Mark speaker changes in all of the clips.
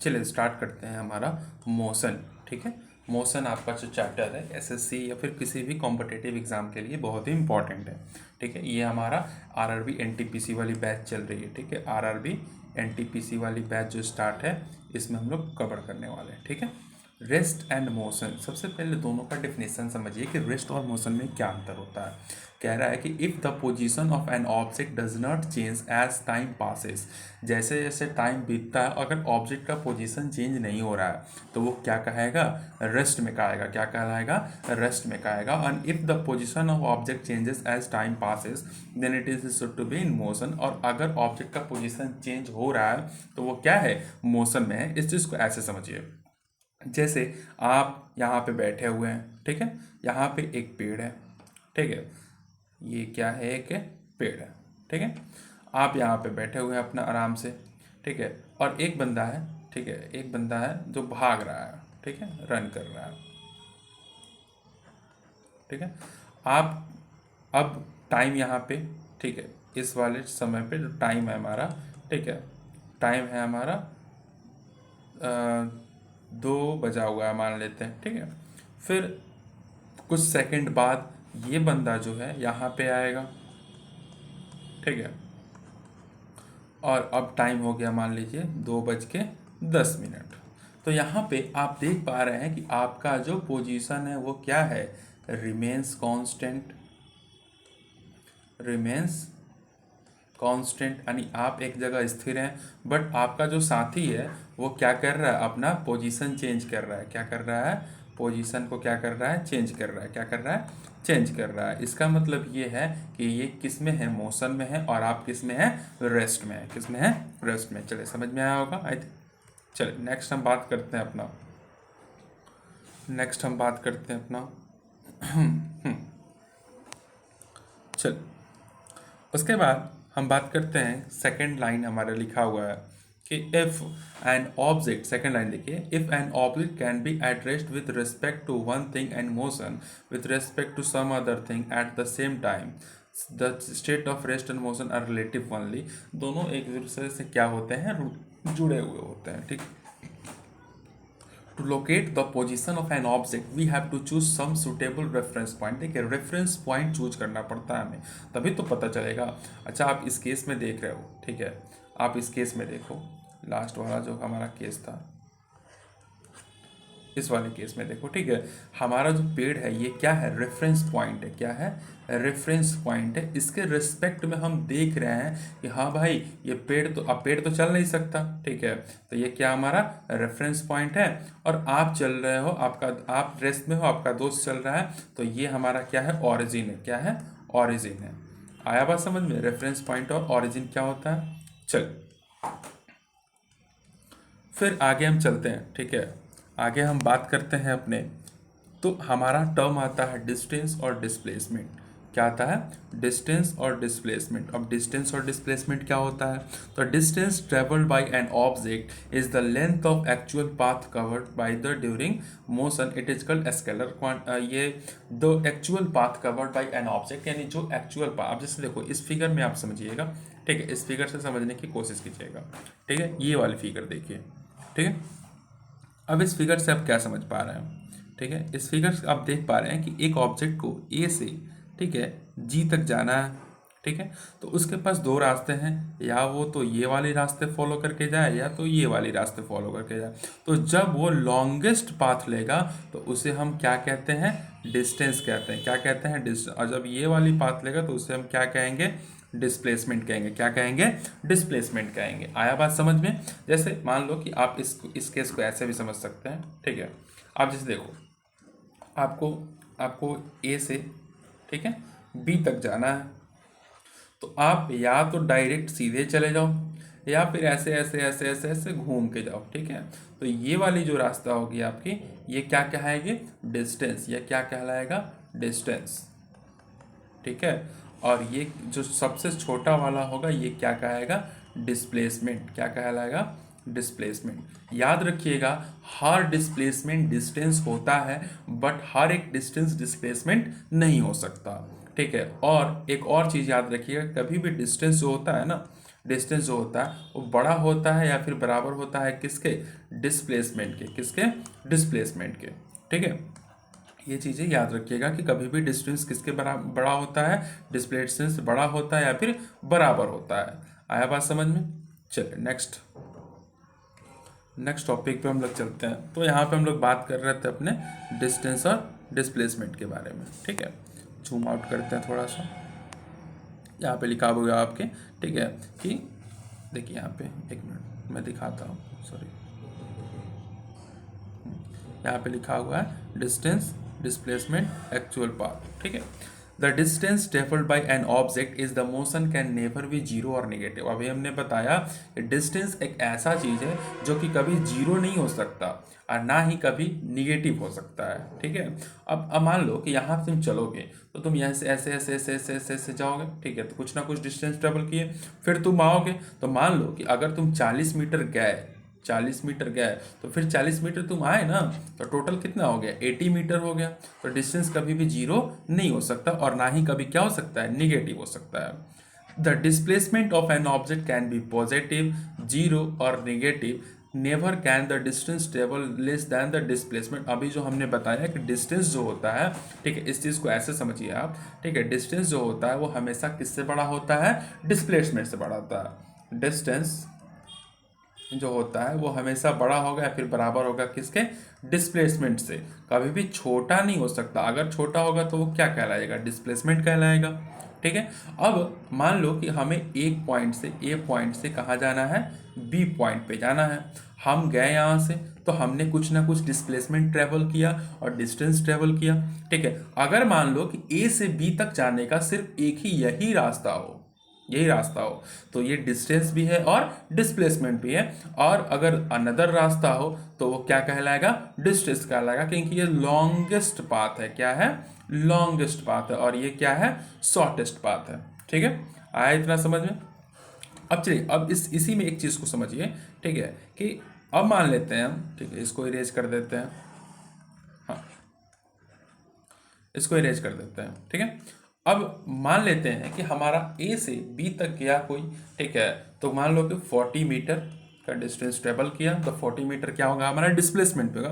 Speaker 1: चलिए स्टार्ट करते हैं हमारा मोशन। ठीक है, मोशन आपका जो चैप्टर है एसएससी या फिर किसी भी कॉम्पिटिटिव एग्जाम के लिए बहुत ही इंपॉर्टेंट है। ठीक है, ये हमारा आरआरबी एनटीपीसी वाली बैच चल रही है। ठीक है, आरआरबी एनटीपीसी वाली बैच जो स्टार्ट है इसमें हम लोग कवर करने वाले हैं। ठीक है, रेस्ट एंड मोशन, सबसे पहले दोनों का डेफिनेशन समझिए कि रेस्ट और मोशन में क्या अंतर होता है। कह रहा है कि if the position of an object does not change as time passes, जैसे जैसे टाइम बीतता है अगर ऑब्जेक्ट का पोजीशन चेंज नहीं हो रहा है तो वो क्या कहेगा, रेस्ट में कहेगा। क्या कहलाएगा, रेस्ट में कहेगा। And if the position of object changes as time passes then it is should to be in motion, और अगर ऑब्जेक्ट का पोजीशन चेंज हो रहा है तो वो क्या है, मोशन में है। इस चीज़ को ऐसे समझिए, जैसे आप यहाँ पे बैठे हुए हैं। ठीक है, यहाँ पे एक पेड़ है। ठीक है, ये क्या है, एक पेड़ है। ठीक है, आप यहाँ पे बैठे हुए हैं अपना आराम से। ठीक है, और एक बंदा है। ठीक है, एक बंदा है जो भाग रहा है। ठीक है, रन कर रहा है। ठीक है, आप अब टाइम यहाँ पे, ठीक है, इस वाले समय पे जो टाइम है हमारा, ठीक है, टाइम है हमारा 2 बजा हुआ है मान लेते हैं। ठीक है, फिर कुछ सेकंड बाद ये बंदा जो है यहाँ पे आएगा। ठीक है, और अब टाइम हो गया मान लीजिए 2:10। तो यहाँ पे आप देख पा रहे हैं कि आपका जो पोजीशन है वो क्या है, रिमेंस कांस्टेंट। रिमेंस कांस्टेंट यानी आप एक जगह स्थिर हैं, बट आपका जो साथी है वो क्या कर रहा है, अपना पोजीशन चेंज कर रहा है। क्या कर रहा है, पोजीशन को क्या कर रहा है, चेंज कर रहा है। क्या कर रहा है, चेंज कर रहा है। इसका मतलब ये है कि ये किस में है, मोशन में है, और आप किस में है, रेस्ट में है। किस में है, रेस्ट में। चलिए समझ में आया होगा आई थिंक। चलिए नेक्स्ट हम बात करते हैं अपना, नेक्स्ट हम बात करते हैं अपना चल उसके बाद हम बात करते हैं, सेकंड लाइन हमारा लिखा हुआ है कि if an object, second line देखिए, if an object can be addressed with respect to one thing and motion with respect to some other thing at the same time the state of rest and motion are relative only. दोनों एक दूसरे से क्या होते हैं, जुड़े हुए होते हैं। ठीक, to locate the position of an object we have to choose some suitable reference point. देखिए रेफरेंस पॉइंट चूज करना पड़ता है हमें, तभी तो पता चलेगा। अच्छा आप इस केस में देख रहे हो, ठीक है, आप इस केस में देखो, लास्ट वाला जो हमारा केस था, इस वाले केस में देखो। ठीक है, हमारा जो पेड़ है ये क्या है, रेफरेंस पॉइंट है। क्या है, रेफरेंस पॉइंट है। इसके रिस्पेक्ट में हम देख रहे हैं कि हाँ भाई ये पेड़ तो, अब पेड़ तो चल नहीं सकता। ठीक है, तो ये क्या हमारा रेफरेंस पॉइंट है, और आप चल रहे हो, आपका आप रेस्ट में हो, आपका दोस्त चल रहा है, तो ये हमारा क्या है, ऑरिजिन है। क्या है, ऑरिजिन है। आया बात समझ में, रेफरेंस पॉइंट और ऑरिजिन क्या होता है। चल फिर आगे हम चलते हैं। ठीक है, आगे हम बात करते हैं अपने, तो हमारा टर्म आता है डिस्टेंस और डिस्प्लेसमेंट। क्या आता है, डिस्टेंस और डिस्प्लेसमेंट। अब डिस्टेंस और डिस्प्लेसमेंट क्या होता है, तो distance travelled by an object is the length of actual path covered by the during motion, it is called scalar. ये the actual path covered by an object, यानी जो एक्चुअल पाथ, अब जैसे देखो इस फिगर में आप समझिएगा। ठीक है, इस फिगर से समझने की कोशिश कीजिएगा। ठीक है, ये वाली फिगर देखिए। ठीक है, अब इस फिगर से आप क्या समझ पा रहे हैं। ठीक है, इस फिगर से आप देख पा रहे हैं कि एक ऑब्जेक्ट को ए से, ठीक है, जी तक जाना है। ठीक है, तो उसके पास दो रास्ते हैं, या वो तो ये वाले रास्ते फॉलो करके जाए या तो ये वाले रास्ते फॉलो करके जाए। तो जब वो लॉन्गेस्ट पाथ लेगा तो उसे हम क्या कहते हैं, डिस्टेंस कहते हैं। क्या कहते हैं, डिस्टेंस। और जब ये वाली पाथ लेगा तो उसे हम क्या कहेंगे, डिस्प्लेसमेंट कहेंगे। क्या कहेंगे, डिस्प्लेसमेंट कहेंगे। आया बात समझ में। जैसे मान लो कि आप इस केस को ऐसे भी समझ सकते हैं। ठीक है, आप जैसे देखो, आपको आपको ए से, ठीक है, बी तक जाना है, तो आप या तो डायरेक्ट सीधे चले जाओ या फिर ऐसे ऐसे ऐसे ऐसे ऐसे घूम के जाओ। ठीक है, तो ये वाली जो रास्ता होगी आपकी, ये क्या कहेगी, डिस्टेंस। या क्या कहलाएगा, डिस्टेंस। ठीक है, और ये जो सबसे छोटा वाला होगा ये क्या कहेगा, डिस्प्लेसमेंट। क्या कहलाएगा, डिस्प्लेसमेंट। याद रखिएगा, हर डिस्प्लेसमेंट डिस्टेंस होता है, बट हर एक डिस्टेंस डिस्प्लेसमेंट नहीं हो सकता। ठीक है, और एक और चीज़ याद रखिएगा, कभी भी डिस्टेंस जो होता है ना, डिस्टेंस जो होता है वो बड़ा होता है या फिर बराबर होता है किसके, डिस्प्लेसमेंट के, किसके, डिस्प्लेसमेंट के। ठीक है, ये चीज़ें याद रखिएगा कि कभी भी डिस्टेंस किसके बड़ा होता है, डिस्प्लेसमेंट से बड़ा होता है या फिर बराबर होता है। आया बात समझ में? चलिए नेक्स्ट टॉपिक पे हम लोग चलते हैं। तो यहाँ पे हम लोग बात कर रहे थे अपने डिस्टेंस और डिस्प्लेसमेंट के बारे में। ठीक है, जूम आउट करते हैं थोड़ा सा। यहाँ पे लिखा हुआ आपके, ठीक है, कि देखिए यहाँ पे, एक मिनट मैं दिखाता हूँ, सॉरी, यहाँ पे लिखा हुआ है डिस्टेंस, डिस्प्लेसमेंट, एक्चुअल पाथ। ठीक है, the distance travelled by an object is the motion can never be zero और नेगेटिव। अभी हमने बताया कि डिस्टेंस एक ऐसा चीज है जो कि कभी जीरो नहीं हो सकता और ना ही कभी निगेटिव हो सकता है। ठीक है, अब मान लो कि यहाँ तुम चलोगे तो तुम यहाँ से ऐसे ऐसे ऐसे ऐसे ऐसे ऐसे जाओगे। ठीक है, तो कुछ ना कुछ डिस्टेंस ट्रेवल किए, फिर तुम आओगे। तो मान लो कि अगर तुम 40 मीटर गए, 40 मीटर गए, तो फिर 40 मीटर तुम आए ना, तो टोटल कितना हो गया, 80 मीटर हो गया। तो डिस्टेंस कभी भी जीरो नहीं हो सकता और ना ही कभी क्या हो सकता है, निगेटिव हो सकता है। The displacement of an object can be positive, zero और negative, never can the distance travel less than the displacement. अभी जो हमने बताया कि डिस्टेंस जो होता है, ठीक है, इस चीज़ को ऐसे समझिए आप। ठीक है, डिस्टेंस जो होता है वो हमेशा किससे बड़ा होता है, डिस्प्लेसमेंट से बड़ा होता है। डिस्टेंस जो होता है वो हमेशा बड़ा होगा या फिर बराबर होगा किसके, डिस्प्लेसमेंट से। कभी भी छोटा नहीं हो सकता। अगर छोटा होगा तो वो क्या कहलाएगा, डिस्प्लेसमेंट कहलाएगा। ठीक है, अब मान लो कि हमें एक पॉइंट से, ए पॉइंट से कहाँ जाना है, बी पॉइंट पे जाना है। हम गए यहाँ से तो हमने कुछ ना कुछ डिस्प्लेसमेंट ट्रेवल किया और डिस्टेंस ट्रेवल किया। ठीक है, अगर मान लो कि ए से बी तक जाने का सिर्फ एक ही यही रास्ता हो, यही रास्ता हो, तो ये डिस्टेंस भी है और डिस्प्लेसमेंट भी है। और अगर अनदर रास्ता हो तो वो क्या कहलाएगा, डिस्टेंस कहलाएगा, क्योंकि ये लॉन्गेस्ट पाथ है। क्या है, लॉन्गेस्ट पाथ है, और ये क्या है, शॉर्टेस्ट पाथ है। ठीक है, आया इतना समझ में? अब चलिए, अब इसी में एक चीज को समझिए। ठीक है, कि अब मान लेते हैं हम, ठीक है, इसको इरेज कर देते हैं, हाँ, इसको इरेज कर देते हैं। ठीक है, अब मान लेते हैं कि हमारा ए से बी तक गया कोई। ठीक है, तो मान लो कि 40 मीटर का डिस्टेंस ट्रेवल किया, तो 40 मीटर क्या होगा, हमारा डिस्प्लेसमेंट होगा।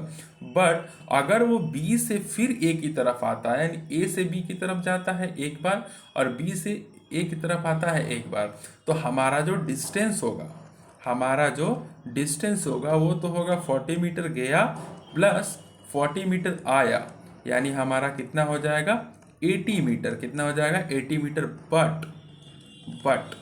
Speaker 1: बट अगर वो बी से फिर ए की तरफ आता है, यानी ए से बी की तरफ जाता है एक बार और बी से ए की तरफ आता है एक बार, तो हमारा जो डिस्टेंस होगा, हमारा जो डिस्टेंस होगा वो तो होगा 40 मीटर गया प्लस 40 मीटर आया, यानी हमारा कितना हो जाएगा, 80 मीटर। कितना हो जाएगा, 80 मीटर। बट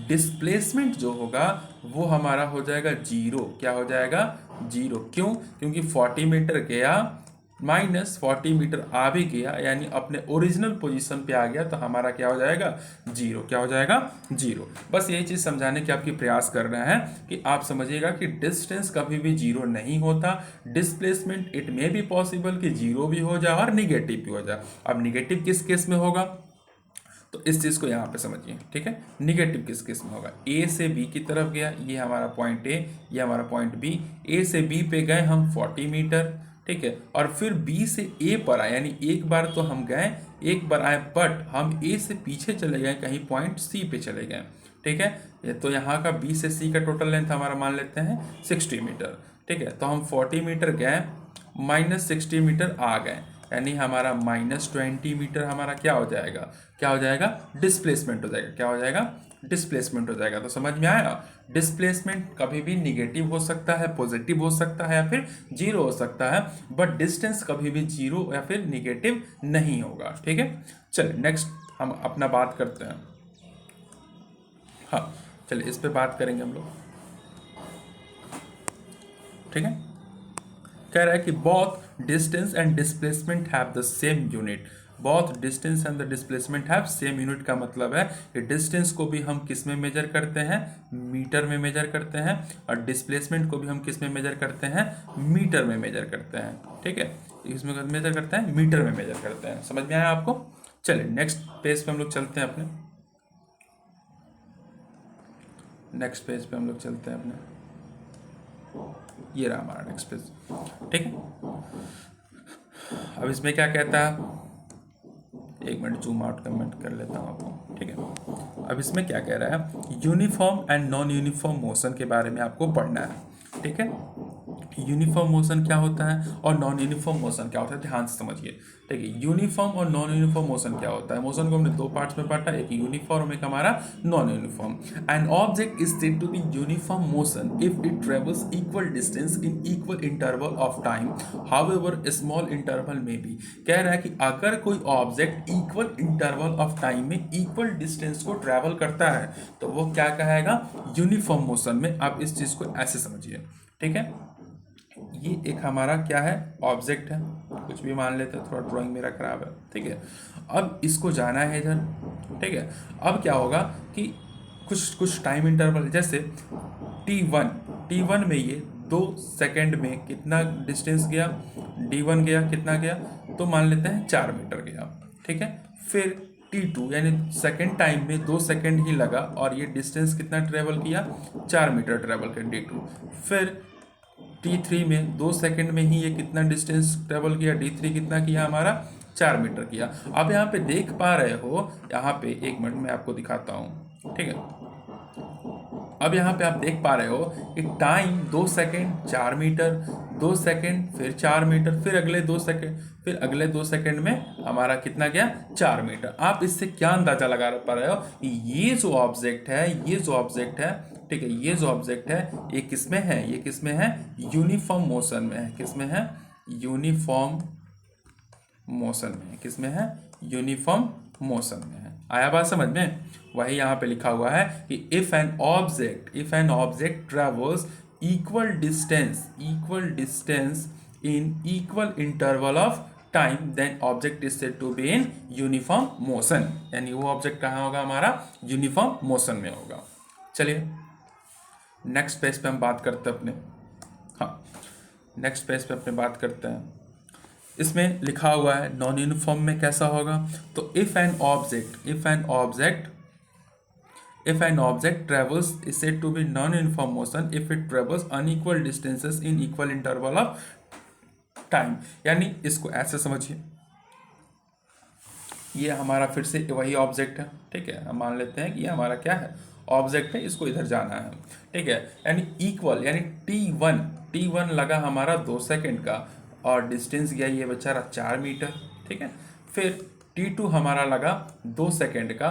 Speaker 1: डिस्प्लेसमेंट जो होगा वो हमारा हो जाएगा जीरो। क्या हो जाएगा, जीरो। क्यों, क्योंकि 40 मीटर गया माइनस 40 मीटर आ भी गया, यानी अपने ओरिजिनल पोजीशन पे आ गया, तो हमारा क्या हो जाएगा, जीरो। क्या हो जाएगा, जीरो। बस यही चीज समझाने के आपकी प्रयास कर रहे हैं कि आप समझिएगा कि डिस्टेंस कभी भी जीरो नहीं होता। Displacement it may be possible कि जीरो भी हो जाए और निगेटिव भी हो जाए। अब निगेटिव किस केस में होगा, तो इस चीज को यहाँ पे समझिए। ठीक है, निगेटिव किस केस में होगा, ए से बी की तरफ गया, ये हमारा पॉइंट ए, ये हमारा पॉइंट बी। ए से बी पे गए हम 40 मीटर। ठीक है, और फिर बी से ए पर आए, यानी एक बार तो हम गए, एक बार आए, बट हम ए से पीछे चले गए, कहीं पॉइंट सी पे चले गए। ठीक है, तो यहाँ का बी से सी का टोटल लेंथ हमारा मान लेते हैं 60 मीटर। ठीक है, तो हम 40 मीटर गए, -60 मीटर आ गए, यानी हमारा -20 मीटर हमारा क्या हो जाएगा, क्या हो जाएगा, डिस्प्लेसमेंट हो जाएगा। क्या हो जाएगा, डिस्प्लेसमेंट हो जाएगा। तो समझ में आया, डिस्प्लेसमेंट कभी भी निगेटिव हो सकता है, पॉजिटिव हो सकता है या फिर जीरो हो सकता है, बट डिस्टेंस कभी भी जीरो या फिर निगेटिव नहीं होगा। ठीक है, चलिए नेक्स्ट हम अपना बात करते हैं। हाँ, चलिए इस पे बात करेंगे हम लोग। ठीक है, कह रहा है कि both distance and displacement have the same unit. Both distance and the displacement have same unit का मतलब है कि डिस्टेंस को भी हम किस में मेजर करते हैं, मीटर में मेजर करते हैं, और डिस्प्लेसमेंट को भी हम किस में मेजर करते हैं, मीटर में मेजर करते हैं। ठीक है, इसमें मेजर करते हैं, मीटर में मेजर करते हैं। समझ में आया आपको? चलिए नेक्स्ट पेज पे हम लोग चलते हैं अपने, नेक्स्ट पेज पे हम लोग चलते हैं अपने, ये रहा हमारा नेक्स्ट पेज। ठीक है, अब इसमें क्या कहता है, एक मिनट जूम आउट कमेंट कर लेता हूँ आपको, ठीक है। अब इसमें क्या कह रहा है, uniform and non uniform motion के बारे में आपको पढ़ना है, ठीक है। यूनिफॉर्म मोशन क्या होता है और नॉन यूनिफॉर्म मोशन क्या होता है, ध्यान से समझिए, ठीक है। यूनिफॉर्म और नॉन यूनिफॉर्म मोशन क्या होता है, मोशन को हमने दो पार्ट्स में बांटा, एक यूनिफॉर्म एक हमारा non uniform. An object is said to be uniform motion if it travels equal distance in equal interval of time, however small interval में भी। कह रहा है कि अगर कोई object equal interval of time में इक्वल डिस्टेंस को ट्रेवल करता है तो वो क्या कहेगा, यूनिफॉर्म मोशन में। आप इस चीज को ऐसे समझिए, ठीक है। ये एक हमारा क्या है, ऑब्जेक्ट है, कुछ भी मान लेते हैं, थोड़ा ड्राइंग मेरा खराब है, ठीक है। अब इसको जाना है इधर, ठीक है। अब क्या होगा कि कुछ कुछ टाइम इंटरवल, जैसे टी वन में ये 2 सेकंड में कितना डिस्टेंस गया, D1 गया, कितना गया, तो मान लेते हैं 4 मीटर गया, ठीक है। फिर T2 यानी सेकंड टाइम में 2 सेकंड ही लगा और ये डिस्टेंस कितना ट्रेवल किया, 4 मीटर ट्रेवल किया D2। फिर T3 में 2 सेकंड में ही ये कितना डिस्टेंस ट्रेवल किया, D3 कितना किया हमारा, 4 मीटर किया। अब यहाँ पे देख पा रहे हो, यहाँ पे एक मिनट में आपको दिखाता हूँ, ठीक है। अब यहाँ पे आप देख पा रहे हो कि टाइम 2 सेकंड 4 मीटर, 2 सेकंड फिर 4 मीटर, फिर अगले 2 सेकंड, फिर अगले 2 सेकंड में हमारा कितना गया, 4 मीटर। आप इससे क्या अंदाजा लगा पा रहे हो कि ये जो ऑब्जेक्ट है, ये जो ऑब्जेक्ट है, ठीक है, ये जो ऑब्जेक्ट है ये किस में है, ये किस में है, यूनिफॉर्म मोशन में है। किस में है, यूनिफॉर्म मोशन में। किस में है, यूनिफॉर्म मोशन में है। आया बात समझ में। वही यहाँ पे लिखा हुआ है कि if an object travels equal distance in equal interval of time, then object is said to be in uniform motion. यानी वो ऑब्जेक्ट कहाँ होगा, हमारा यूनिफॉर्म मोशन में होगा। चलिए नेक्स्ट पेज पे हम बात करते हैं अपने, हाँ नेक्स्ट पेज पे अपने बात करते हैं। इसमें लिखा हुआ है नॉन यूनिफॉर्म में कैसा होगा, तो if an object travels is said to be non uniform motion if it travels unequal distances in equal interval of time. यानी इसको ऐसे समझिए, ये हमारा फिर से वही ऑब्जेक्ट है, ठीक है। हम मान लेते हैं कि ये हमारा क्या है, ऑब्जेक्ट है, इसको इधर जाना है, ठीक है। यानी इक्वल, यानी T1 लगा हमारा 2 सेकंड का और डिस्टेंस गया ये बेचारा 4 मीटर, ठीक है। फिर T2 हमारा लगा 2 सेकंड का,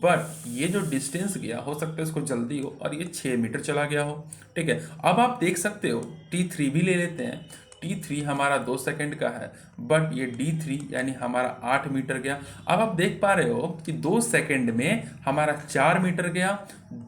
Speaker 1: बट ये जो डिस्टेंस गया हो सकता है इसको जल्दी हो और ये 6 मीटर चला गया हो, ठीक है। अब आप देख सकते हो T3 भी ले लेते हैं। T3 हमारा 2 सेकंड का है, बट ये D3 यानी हमारा 8 मीटर गया। अब आप देख पा रहे हो कि 2 सेकंड में हमारा 4 मीटर गया,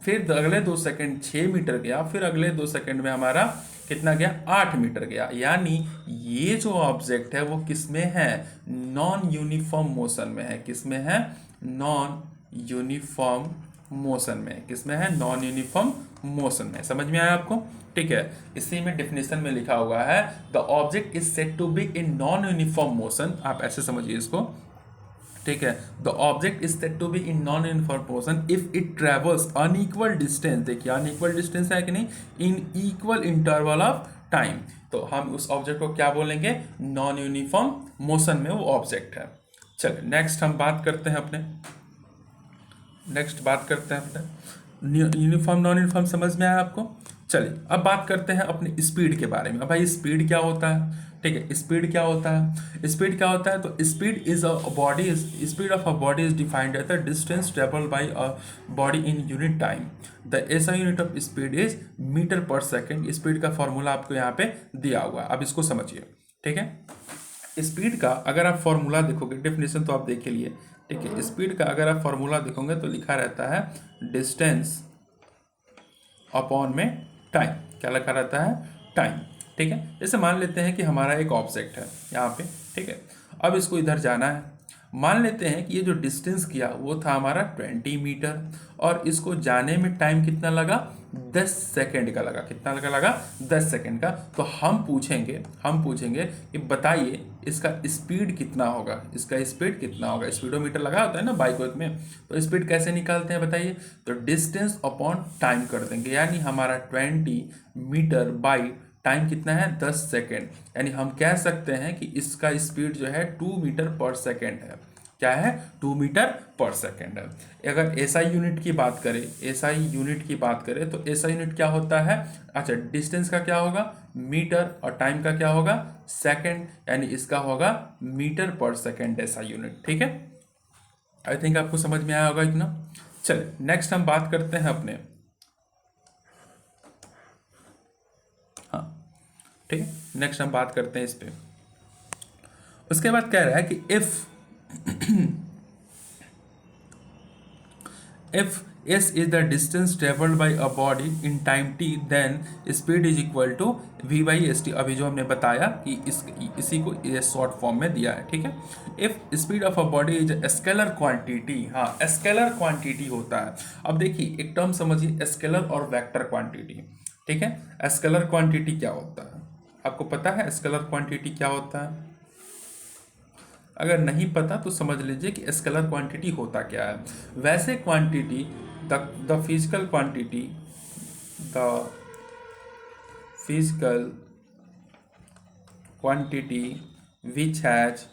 Speaker 1: फिर अगले 2 सेकंड 6 मीटर गया, फिर अगले 2 सेकंड में हमारा कितना गया, 8 मीटर गया। यानी ये जो ऑब्जेक्ट है वो किस में है, नॉन यूनिफॉर्म मोशन में है। किस में है, नॉन यूनिफॉर्म मोशन में। किस में है, नॉन यूनिफॉर्म मोशन में। समझ में आया आपको, ठीक है। इसी में डेफिनेशन में लिखा हुआ है the object is said to be in non uniform motion. आप ऐसे समझिए इसको, ठीक है। The object is said to be in non uniform motion if it travels unequal distance. देखिए अनइक्वल डिस्टेंस है कि नहीं, in equal interval of time, तो हम उस ऑब्जेक्ट को क्या बोलेंगे, नॉन यूनिफॉर्म मोशन में वो ऑब्जेक्ट है। चलिए नेक्स्ट हम बात करते हैं अपने, यूनिफॉर्म नॉन यूनिफॉर्म समझ में आया आपको। चलिए अब बात करते हैं अपने स्पीड के बारे में। अब भाई स्पीड क्या होता है, ठीक है। स्पीड क्या होता है, स्पीड क्या होता है, तो speed is a body, speed of a body is defined as the distance travel by a body in unit time. The SI unit of speed is metre per second. Speed का formula आपको यहाँ पे दिया हुआ है, अब इसको समझिए, ठीक है। स्पीड का अगर आप फॉर्मूला देखोगे, डेफिनेशन तो आप देख लिए, ठीक है। स्पीड का अगर आप फॉर्मूला देखोगे तो लिखा रहता है डिस्टेंस अपॉन में टाइम। क्या लिखा रहता है, टाइम, ठीक है। जैसे मान लेते हैं कि हमारा एक ऑब्जेक्ट है यहाँ पे, ठीक है। अब इसको इधर जाना है, मान लेते हैं कि ये जो डिस्टेंस किया वो था हमारा 20 मीटर और इसको जाने में टाइम कितना लगा, 10 सेकेंड का लगा। कितना लगा 10 सेकेंड का। तो हम पूछेंगे कि बताइए इसका स्पीड कितना होगा, इसका स्पीड कितना होगा। स्पीडोमीटर लगा होता है ना बाइक वाइक में, तो स्पीड कैसे निकालते हैं बताइए, तो डिस्टेंस अपॉन टाइम कर देंगे। यानी हमारा 20 मीटर बाई टाइम कितना है, 10 सेकेंड। यानी हम कह सकते हैं कि इसका स्पीड जो है 2 मीटर पर सेकेंड है। क्या है, 2 मीटर पर सेकेंड है। अगर एसआई यूनिट की बात करें, एसआई यूनिट की बात करें तो एसआई यूनिट क्या होता है, अच्छा डिस्टेंस का क्या होगा मीटर और टाइम का क्या होगा सेकेंड, यानी इसका होगा metre per second SI unit. ठीक है, आई थिंक आपको समझ में आया होगा इतना। चलिए नेक्स्ट हम बात करते हैं अपने, हाँ ठीक है, नेक्स्ट हम बात करते हैं इस पे। उसके बाद कह रहा है कि if s is the distance traveled by a body in time t, then speed is equal to v by st। अभी जो हमने बताया कि इसी को ये शॉर्ट फॉर्म में दिया है। ठीक है, if speed of a body is scalar quantity, हाँ स्केलर क्वांटिटी होता है। अब देखिए एक टर्म समझिए, स्केलर और वेक्टर क्वांटिटी। ठीक है, स्केलर क्वांटिटी क्या होता है, आपको पता है स्केलर क्वांटिटी क्या होता है? अगर नहीं पता तो समझ लीजिए कि स्केलर क्वांटिटी होता क्या है। वैसे quantity, the physical quantity, the physical quantity which has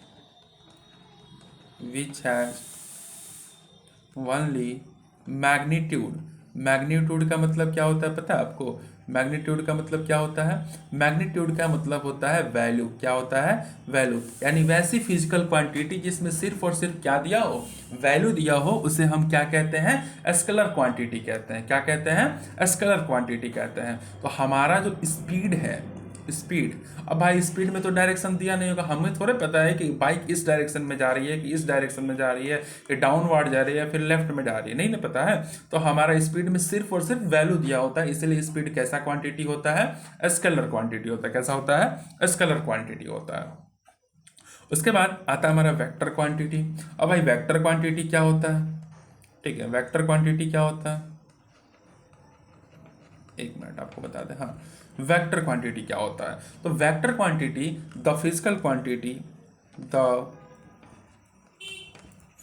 Speaker 1: only magnitude. Magnitude का मतलब क्या होता है पता है आपको? मैग्नीट्यूड का मतलब क्या होता है? मैग्नीट्यूड का मतलब होता है वैल्यू। क्या होता है? वैल्यू। यानी वैसी फिजिकल क्वांटिटी जिसमें सिर्फ और सिर्फ क्या दिया हो, वैल्यू दिया हो, उसे हम क्या कहते हैं? स्केलर क्वांटिटी कहते हैं। क्या कहते हैं? स्केलर क्वांटिटी कहते हैं। तो हमारा जो स्पीड है, स्पीड, अब भाई स्पीड में तो डायरेक्शन दिया नहीं होगा, हमें थोड़े पता है कि बाइक इस डायरेक्शन में जा रही है कि इस डायरेक्शन में जा रही है कि डाउनवर्ड जा रही है फिर लेफ्ट में जा रही है, नहीं ना पता है। तो हमारा स्पीड में सिर्फ और सिर्फ वैल्यू दिया होता है, इसलिए स्पीड कैसा क्वांटिटी होता है? स्केलर क्वांटिटी होता है। कैसा होता है? स्केलर क्वांटिटी होता है। उसके बाद आता है हमारा वेक्टर क्वांटिटी। अब भाई वेक्टर क्वांटिटी क्या होता है? ठीक है, वेक्टर क्वांटिटी क्या होता है, एक मिनट आपको बता दें। हाँ, वेक्टर क्वांटिटी क्या होता है? तो vector quantity the physical quantity, the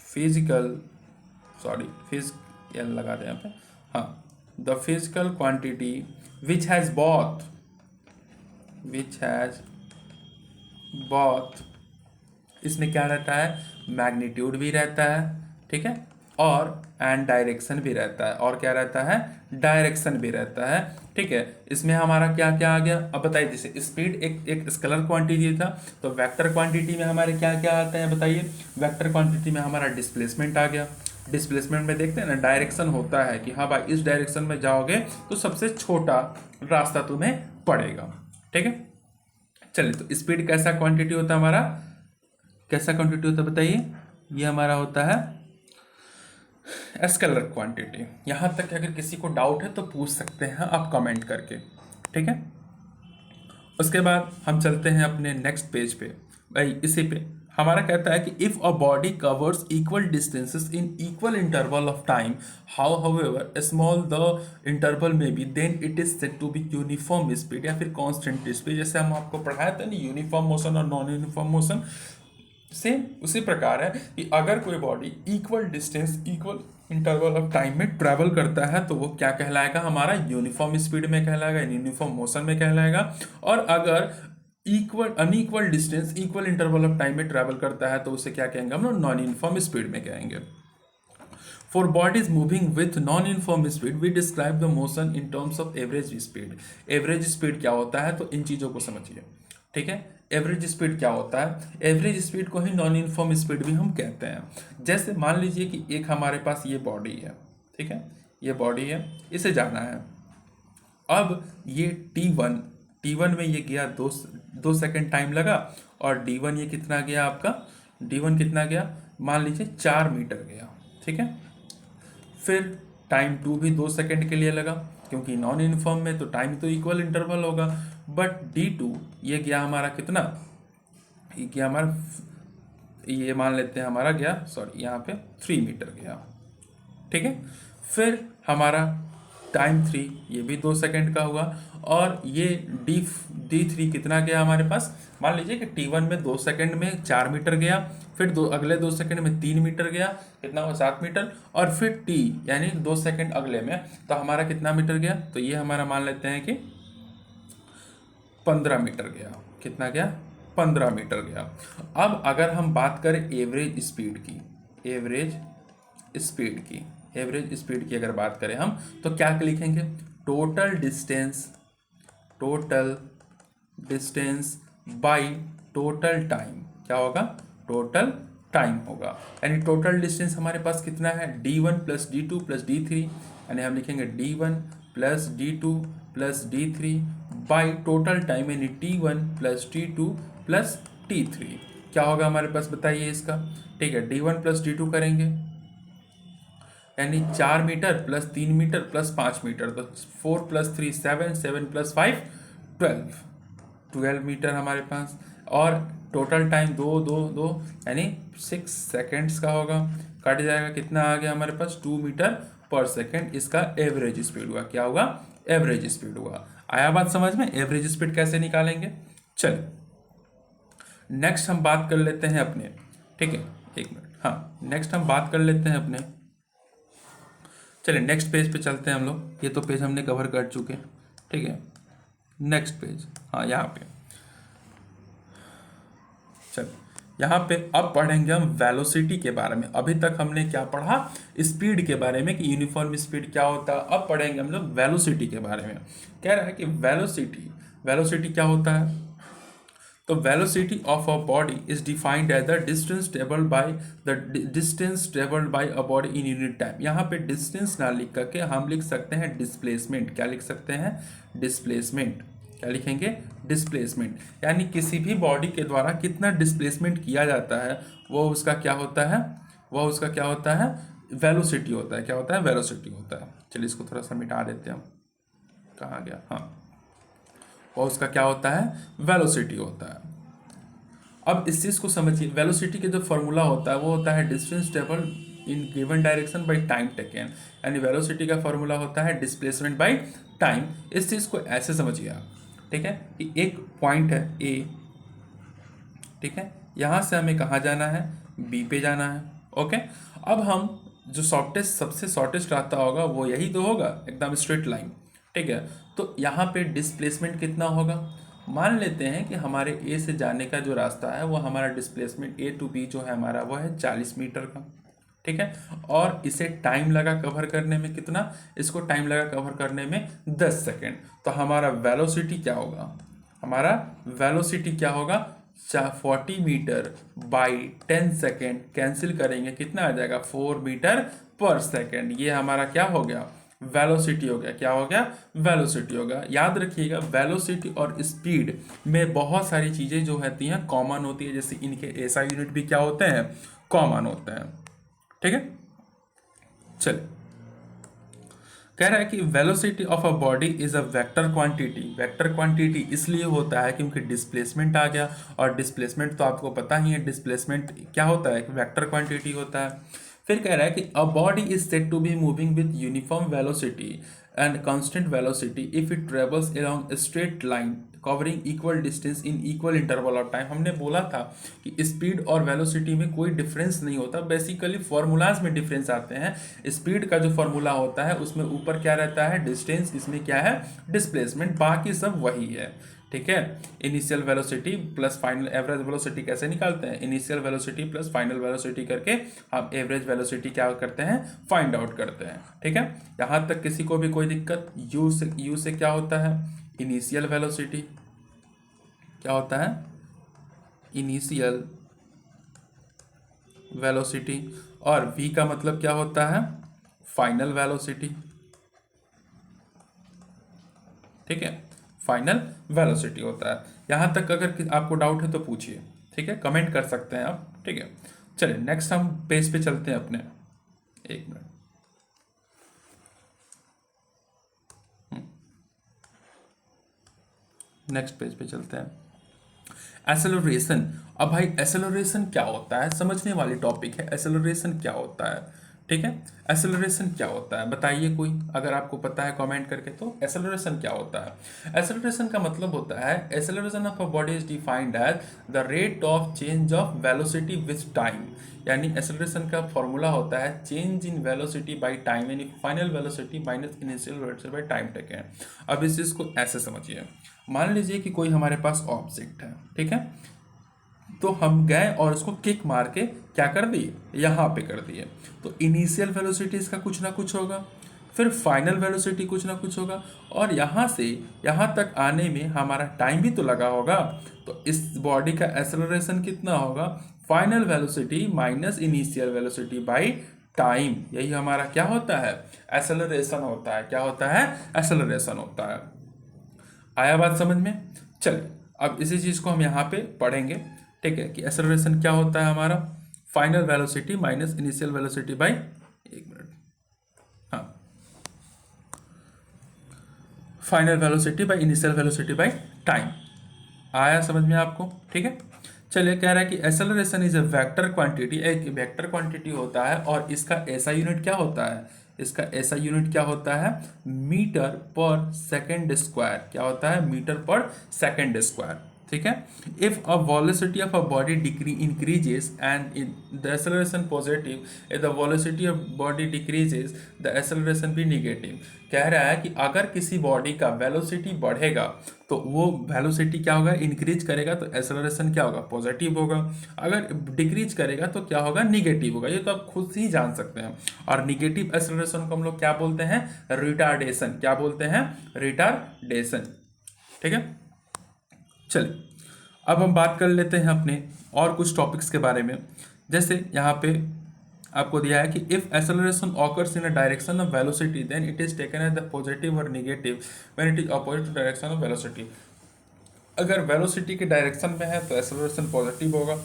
Speaker 1: physical, sorry फिज लगा दें यहाँ पे, हाँ the physical quantity which has both, इसमें क्या रहता है? मैग्नीट्यूड भी रहता है, ठीक है, और एंड डायरेक्शन भी रहता है। और क्या रहता है? डायरेक्शन भी रहता है। ठीक है, इसमें हमारा क्या क्या आ गया अब बताइए। जैसे स्पीड एक स्केलर क्वांटिटी था, तो वेक्टर क्वांटिटी में हमारे क्या क्या आते हैं बताइए? वेक्टर क्वांटिटी में हमारा डिस्प्लेसमेंट आ गया। डिस्प्लेसमेंट में देखते हैं ना, डायरेक्शन होता है कि हाँ भाई इस डायरेक्शन में जाओगे तो सबसे छोटा रास्ता तुम्हें पड़ेगा। ठीक है, चलिए तो स्पीड कैसा क्वांटिटी होता है हमारा? कैसा क्वांटिटी होता है बताइए? ये हमारा होता है स्केलर क्वांटिटी। यहाँ तक अगर किसी को डाउट है तो पूछ सकते हैं आप कमेंट करके। ठीक है, उसके बाद हम चलते हैं अपने नेक्स्ट पेज पे। भाई इसी पे हमारा कहता है कि if a body covers equal distances in equal interval of time, however small the interval में be, then it is said to be uniform speed या फिर कांस्टेंट स्पीड। जैसे हम आपको पढ़ाया था ना यूनिफॉर्म मोशन और नॉन यूनिफॉर्म मोशन, सेम उसी प्रकार है कि अगर कोई body equal distance equal interval of time में ट्रैवल करता है तो वो क्या कहलाएगा? हमारा यूनिफॉर्म स्पीड में कहलाएगा, यूनिफॉर्म मोशन में कहलाएगा। और अगर equal unequal distance equal interval of time में ट्रैवल करता है तो उसे क्या कहेंगे हम लोग? नॉन यूनिफॉर्म स्पीड में कहेंगे। For bodies moving with non-uniform speed, we describe the motion in terms of average speed। Average speed क्या होता है? तो इन चीज़ों को समझिए। ठीक है, एवरेज स्पीड क्या होता है? एवरेज स्पीड को ही नॉन यूनिफॉर्म स्पीड भी हम कहते हैं। जैसे मान लीजिए कि एक हमारे पास ये बॉडी है, ठीक है, ये बॉडी है, इसे जाना है। अब ये T1 में ये गया 2 सेकेंड टाइम लगा, और D1 ये कितना गया आपका? D1 कितना गया? मान लीजिए 4 मीटर गया। ठीक है, फिर टाइम 2 भी 2 सेकेंड के लिए लगा, क्योंकि नॉन यूनिफॉर्म में तो टाइम तो इक्वल इंटरवल होगा। बट D2 ये गया हमारा कितना? ये गया हमारा, ये मान लेते हैं हमारा गया, सॉरी यहाँ पे 3 मीटर गया। ठीक है, फिर हमारा टाइम 3 ये भी 2 सेकेंड का हुआ, और ये D3 कितना गया हमारे पास? मान लीजिए कि T1 में 2 सेकेंड में 4 मीटर गया, फिर अगले 2 सेकेंड में 3 मीटर गया, कितना हुआ? 7 मीटर, और फिर T यानी 2 सेकेंड अगले में, तो हमारा कितना मीटर गया? तो ये हमारा मान लेते हैं कि 15 मीटर गया। कितना गया? 15 मीटर गया। अब अगर हम बात करें एवरेज स्पीड की, एवरेज स्पीड की, एवरेज स्पीड की अगर बात करें हम तो क्या लिखेंगे, total distance, total distance by total time, क्या होगा, टोटल टाइम होगा। यानी टोटल डिस्टेंस हमारे पास कितना है, d1 plus d2 plus d3, यानी हम लिखेंगे d1 plus d2 plus d3 by total time, यानी t1 plus t2 plus t3। क्या होगा हमारे पास बताइए इसका, ठीक है, d1 प्लस d2 करेंगे यानी 4 metre plus 3 metre plus 5 metre, तो 4 + 3 7, 7 + 5 12, 12 मीटर हमारे पास। और टोटल टाइम 2 यानी 6 सेकेंड्स का होगा, कट जाएगा, कितना आ गया हमारे पास, 2 मीटर पर सेकेंड। इसका एवरेज स्पीड हुआ, क्या होगा, एवरेज स्पीड हुआ। आया बात समझ में, एवरेज स्पीड कैसे निकालेंगे। चलिए नेक्स्ट हम बात कर लेते हैं अपने, ठीक है, एक मिनट, हाँ नेक्स्ट हम बात कर लेते हैं अपने, चलिए नेक्स्ट पेज पे चलते हैं हम लोग, ये तो पेज हमने कवर कर चुके हैं, ठीक है, नेक्स्ट पेज, हाँ यहाँ पे, चलिए यहाँ पे अब पढ़ेंगे हम वेलोसिटी के बारे में। अभी तक हमने क्या पढ़ा, स्पीड के बारे में कि यूनिफॉर्म स्पीड क्या होता है, अब पढ़ेंगे हम लोग वेलोसिटी के बारे में। कह रहा है कि वेलोसिटी, वेलोसिटी क्या होता है, तो velocity of a body is defined as the distance traveled by a body in unit time। यहाँ पे distance ना लिख करके हम लिख सकते हैं displacement। क्या लिख सकते हैं, displacement। क्या लिखेंगे, displacement। यानी किसी भी बॉडी के द्वारा कितना डिस्प्लेसमेंट किया जाता है वो उसका क्या होता है, वो उसका क्या होता है, वेलोसिटी होता है। क्या होता है, वेलोसिटी होता है। चलिए इसको थोड़ा सा मिटा देते हैं हम, कहाँ गया, हाँ, और उसका क्या होता है, वेलोसिटी होता है। अब इस चीज़ को समझिए, वेलोसिटी के जो फॉर्मूला होता है वो होता है distance travel in given direction by time taken. यानी वेलोसिटी का फॉर्मूला होता है डिस्प्लेसमेंट बाय टाइम। इस चीज़ को ऐसे समझिए आप, ठीक है, कि एक पॉइंट है ए, ठीक है, यहाँ से हमें कहाँ जाना है, बी पे जाना है, ओके। अब हम जो शॉर्टेस्ट, सबसे शॉर्टेस्ट रास्ता होगा वो यही तो होगा, एकदम स्ट्रेट लाइन, ठीक है। तो यहाँ पे डिस्प्लेसमेंट कितना होगा, मान लेते हैं कि हमारे ए से जाने का जो रास्ता है वो हमारा डिस्प्लेसमेंट ए टू बी जो है हमारा वो है 40 मीटर का, ठीक है। और इसे टाइम लगा कवर करने में कितना, इसको टाइम लगा कवर करने में 10 सेकेंड। तो हमारा वेलोसिटी क्या होगा, हमारा वेलोसिटी क्या होगा, 40 मीटर बाई 10 सेकेंड कैंसिल करेंगे, कितना आ जाएगा, 4 मीटर पर सेकेंड। ये हमारा क्या हो गया, वेलोसिटी हो गया। क्या हो गया, वेलोसिटी हो गया। याद रखिएगा वेलोसिटी और स्पीड में बहुत सारी चीज़ें जो होती हैं कॉमन होती है, जैसे इनके ऐसा यूनिट भी क्या होते हैं, कॉमन होते हैं, ठीक है। चलिए कह रहा है कि velocity of a body is a vector quantity. Vector quantity इसलिए होता है क्योंकि डिस्प्लेसमेंट आ गया, और डिस्प्लेसमेंट तो आपको पता ही है, डिस्प्लेसमेंट क्या होता है, वेक्टर क्वांटिटी होता है। फिर कह रहा है कि a body is said to be moving with uniform velocity and constant velocity if it travels along straight line covering equal distance in equal interval of time. हमने बोला था कि स्पीड और वेलोसिटी में कोई डिफरेंस नहीं होता, बेसिकली फॉर्मूलाज में डिफरेंस आते हैं। स्पीड का जो फॉर्मूला होता है उसमें ऊपर क्या रहता है, डिस्टेंस, इसमें क्या है, डिस्प्लेसमेंट, बाकी सब वही है, ठीक है। Initial velocity plus final average velocity कैसे निकालते हैं, initial velocity plus final velocity करके हम एवरेज वेलोसिटी क्या करते हैं, फाइंड आउट करते हैं, ठीक है। यहाँ तक किसी को भी कोई दिक्कत, यू से क्या होता है, इनिशियल वेलोसिटी, क्या होता है, इनिशियल वेलोसिटी, और v का मतलब क्या होता है, फाइनल वेलोसिटी, ठीक है, फाइनल वेलोसिटी होता है। यहाँ तक अगर आपको डाउट है तो पूछिए, ठीक है, कमेंट कर सकते हैं आप, ठीक है। चलिए नेक्स्ट हम पेज पे चलते हैं अपने, एक मिनट, नेक्स्ट पेज पे चलते हैं। एसेलरेशन। अब भाई एसेलरेशन क्या होता है, समझने वाली टॉपिक है, एसेलरेशन क्या होता है, ठीक है। एसेलरेशन क्या होता है बताइए कोई, अगर आपको पता है कमेंट करके, तो एसेलरेशन क्या होता है। एसेलरेशन का मतलब होता है, acceleration of a body is defined as the rate of change of velocity with time. यानी एसेलरेशन का फॉर्मूला होता है change in velocity by time, यानी final velocity minus initial velocity by time taken. अब इस चीज़ को ऐसे समझिए, मान लीजिए कि कोई हमारे पास ऑब्जेक्ट है, ठीक है, तो हम गए और उसको किक मार के क्या कर दिए, यहाँ पे कर दिए। तो इनिशियल वेलोसिटी इसका कुछ ना कुछ होगा, फिर फाइनल वेलोसिटी कुछ ना कुछ होगा, और यहाँ से यहाँ तक आने में हमारा टाइम भी तो लगा होगा। तो इस बॉडी का एक्सेलरेशन कितना होगा, final velocity minus initial velocity by time. यही हमारा क्या होता है, एक्सेलरेशन होता है। क्या होता है, एक्सेलरेशन होता है। आया बात समझ में। चलिए अब इसी चीज़ को हम यहाँ पे पढ़ेंगे, ठीक है, कि एक्सेलरेशन क्या होता है हमारा, final velocity minus initial velocity by, एक मिनट, हाँ, final velocity by initial velocity by time. आया समझ में आपको, ठीक है। चलिए कह रहा है कि acceleration is a vector quantity, एक वेक्टर क्वांटिटी होता है, और इसका ऐसा यूनिट क्या होता है, इसका ऐसा यूनिट क्या होता है, मीटर पर सेकेंड स्क्वायर। क्या होता है, मीटर पर सेकेंड स्क्वायर, ठीक है। If a velocity of a body decree increases and the acceleration positive, if the velocity of body decreases the acceleration भी निगेटिव। कह रहा है कि अगर किसी बॉडी का वेलोसिटी बढ़ेगा तो वो वेलोसिटी क्या होगा, इंक्रीज करेगा तो एक्सेलरेशन क्या होगा, पॉजिटिव होगा। अगर डिक्रीज करेगा तो क्या होगा, निगेटिव होगा। ये तो आप खुद ही जान सकते हैं। और निगेटिव एक्सेलरेशन को हम लोग क्या बोलते हैं, रिटार्डेशन। क्या बोलते हैं, रिटार्डेशन, ठीक है। चलिए अब हम बात कर लेते हैं अपने और कुछ टॉपिक्स के बारे में। जैसे यहाँ पे आपको दिया है कि if acceleration occurs in a direction of velocity then it is taken as the positive और negative when it is opposite direction of velocity. अगर वेलोसिटी के डायरेक्शन में है तो एक्सेलरेशन पॉजिटिव होगा,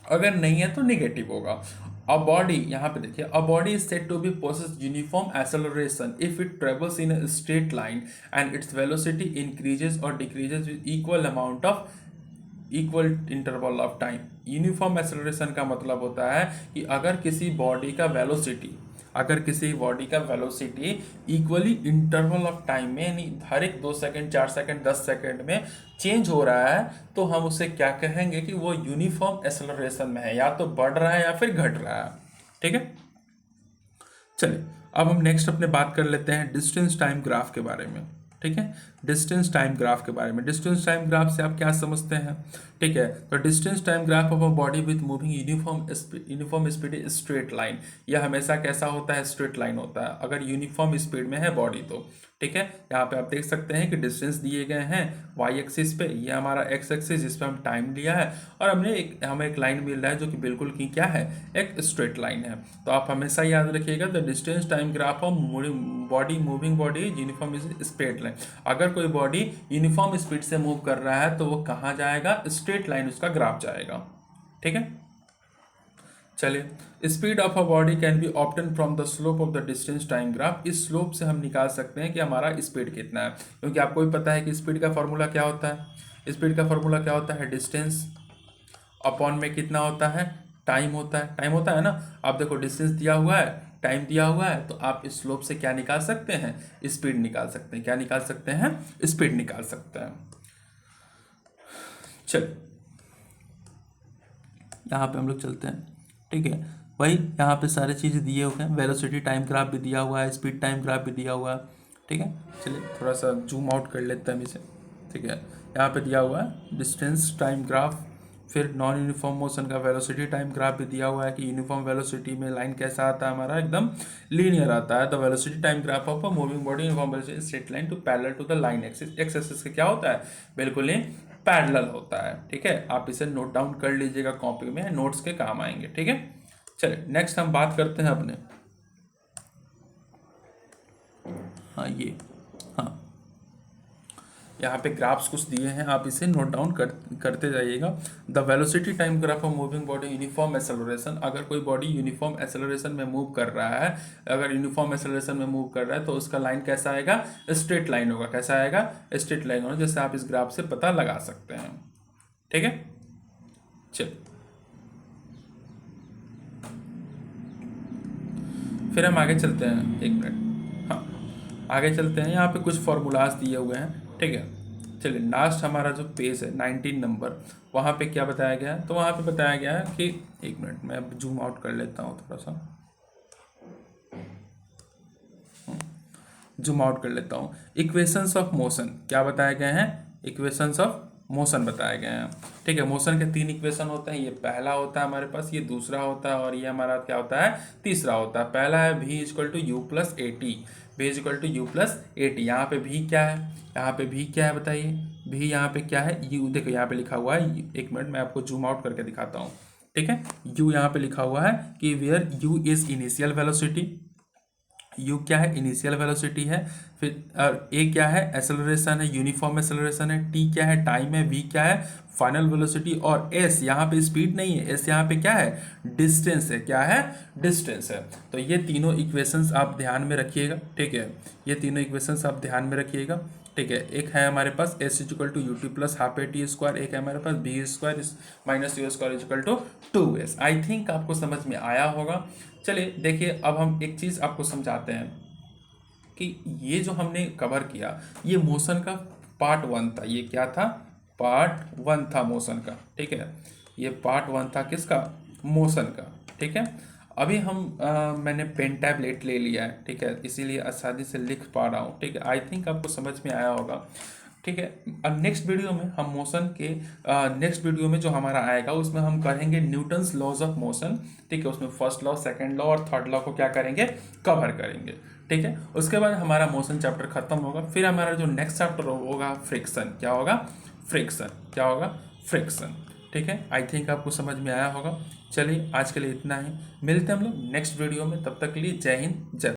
Speaker 1: अगर नहीं है तो निगेटिव होगा। अ बॉडी, यहाँ पे देखिए, a body is said to be possess uniform acceleration if it travels in a straight line and its velocity increases और decreases with equal amount of equal interval of time. Uniform acceleration का मतलब होता है कि अगर किसी body का velocity, अगर किसी बॉडी का velocity equally interval of time में, यानी हर एक 2 सेकंड, 4 सेकंड, 10 सेकंड में चेंज हो रहा है, तो हम उसे क्या कहेंगे कि वो यूनिफॉर्म एक्सेलरेशन में है, या तो बढ़ रहा है या फिर घट रहा है, ठीक है। चलिए अब हम नेक्स्ट अपने बात कर लेते हैं डिस्टेंस टाइम ग्राफ के बारे में, ठीक है। डिस्टेंस टाइम ग्राफ के बारे में, डिस्टेंस टाइम ग्राफ से आप क्या समझते हैं, ठीक है। तो distance time graph of a body with moving uniform speed straight line. यह हमेशा कैसा होता है, स्ट्रेट लाइन होता है अगर यूनिफॉर्म स्पीड में है बॉडी तो, ठीक है। यहाँ पे आप देख सकते हैं कि डिस्टेंस दिए गए हैं वाई एक्सिस पे, ये हमारा एक्स एक्सिस जिस पे हम टाइम लिया है, और हमें एक लाइन मिल रहा है जो कि बिल्कुल की क्या है, एक स्ट्रेट लाइन है। तो आप हमेशा याद रखिएगा the distance time graph of body, moving body uniform straight line. अगर कोई बॉडी यूनिफॉर्म स्पीड से मूव कर रहा है तो वो कहाँ जाएगा, स्ट्रेट लाइन उसका ग्राफ जाएगा, ठीक है। चलिए speed of a body can be optained from the slope of the distance time graph. इस स्लोप से हम निकाल सकते हैं कि हमारा स्पीड कितना है, क्योंकि आपको भी पता है कि स्पीड का फॉर्मूला क्या होता है, स्पीड का फॉर्मूला क्या होता है, डिस्टेंस अपॉन में कितना होता है, टाइम होता है, टाइम होता है ना। आप देखो डिस्टेंस दिया हुआ है, टाइम दिया हुआ है, तो आप इस स्लोप से क्या निकाल सकते हैं, स्पीड निकाल सकते हैं। क्या निकाल सकते हैं, स्पीड निकाल सकते हैं। चलिए यहाँ पे हम लोग चलते हैं, ठीक है। वही यहाँ पे सारी चीज़ें दिए हुए हैं, वेलोसिटी टाइम ग्राफ भी दिया हुआ है, स्पीड टाइम ग्राफ भी दिया हुआ है, ठीक है। चलिए थोड़ा सा जूम आउट कर लेते हैं हम इसे, ठीक है। यहाँ पे दिया हुआ है डिस्टेंस टाइम ग्राफ, फिर नॉन यूनिफॉर्म मोशन का वेलोसिटी टाइम ग्राफ भी दिया हुआ है कि यूनिफॉर्म वेलोसिटी में लाइन कैसा आता है हमारा, एकदम लीनियर आता है। The velocity time graph of a moving body uniform velocity straight line to parallel to the line axis. X axis का क्या होता है, बिल्कुल ही पैरेलल होता है, ठीक है। आप इसे नोट डाउन कर लीजिएगा कॉपी में, नोट्स के काम आएंगे, ठीक है। चलिए नेक्स्ट हम बात करते हैं अपने, हाँ ये, हाँ यहाँ पे ग्राफ्स कुछ दिए हैं, आप इसे नोट डाउन करते जाइएगा। The velocity time graph of moving body uniform acceleration. अगर कोई बॉडी यूनिफॉर्म एक्सेलरेशन में मूव कर रहा है, अगर यूनिफॉर्म एक्सेलरेशन में मूव कर रहा है तो उसका लाइन कैसा आएगा, स्ट्रेट लाइन होगा। कैसा आएगा, स्ट्रेट लाइन होगा, जैसे आप इस ग्राफ से पता लगा सकते हैं, ठीक है। चलिए फिर हम आगे चलते हैं, एक मिनट, हाँ आगे चलते हैं। यहाँ पे कुछ फॉर्मूलाज दिए हुए हैं, ठीक है। चलिए लास्ट हमारा जो पेज है 19 नंबर, वहाँ पे क्या बताया गया है, तो वहाँ पे बताया गया है कि, एक मिनट मैं जूम आउट कर लेता हूँ थोड़ा सा, जूम आउट कर लेता हूँ। इक्वेशंस ऑफ मोशन क्या बताए गए हैं, इक्वेशंस ऑफ मोशन बताए गए हैं। ठीक है, मोशन के 3 इक्वेशन होते हैं, ये पहला होता है हमारे पास, ये दूसरा होता है और ये हमारा क्या होता है, तीसरा होता है। पहला है v equal to U plus A T, v equal to U plus A T. यहाँ पे v क्या है, यहाँ पे v क्या है बताइए, v यहाँ पे क्या है, u देखो यहाँ पे लिखा हुआ है, एक मिनट मैं आपको जूम आउट करके दिखाता हूँ। ठीक है, u यहाँ पे लिखा हुआ है कि where u is initial velocity, U क्या है, इनिशियल वेलोसिटी है। फिर ए क्या है, एक्सेलरेशन है, यूनिफॉर्म एक्सेलरेशन है। टी क्या है, टाइम है। वी क्या है, फाइनल वेलोसिटी। और एस यहाँ पे स्पीड नहीं है, एस यहाँ पे क्या है, डिस्टेंस है। क्या है, डिस्टेंस है। तो ये तीनों इक्वेशंस आप ध्यान में रखिएगा। ठीक है, ये तीनों इक्वेशंस आप ध्यान में रखिएगा। ठीक है, एक है हमारे पास S equal to U T plus half A T square, एक है हमारे पास B square minus U square equal to 2s। I think आपको समझ में आया होगा। चलिए देखिए, अब हम एक चीज़ आपको समझाते हैं कि ये जो हमने कवर किया, ये मोशन का पार्ट 1 था। ये क्या था, पार्ट 1 था मोशन का। ठीक है, ये पार्ट 1 था किसका, मोशन का। ठीक है, अभी हम मैंने पेन टैबलेट ले लिया है। ठीक है, इसीलिए आसानी से लिख पा रहा हूँ। ठीक है, आई थिंक आपको समझ में आया होगा। ठीक है, अब नेक्स्ट वीडियो में हम मोशन के नेक्स्ट वीडियो में जो हमारा आएगा उसमें हम करेंगे न्यूटन्स लॉज ऑफ मोशन। ठीक है, उसमें फर्स्ट लॉ, सेकंड लॉ और थर्ड लॉ को क्या करेंगे, कवर करेंगे। ठीक है, उसके बाद हमारा मोशन चैप्टर खत्म होगा। फिर हमारा जो नेक्स्ट चैप्टर होगा फ्रिक्शन। क्या होगा, फ्रिक्शन। क्या होगा, फ्रिक्शन। ठीक है, आई थिंक आपको समझ में आया होगा। चलिए आज के लिए इतना ही, मिलते हैं हम लोग नेक्स्ट वीडियो में। तब तक के लिए जय हिंद, जय।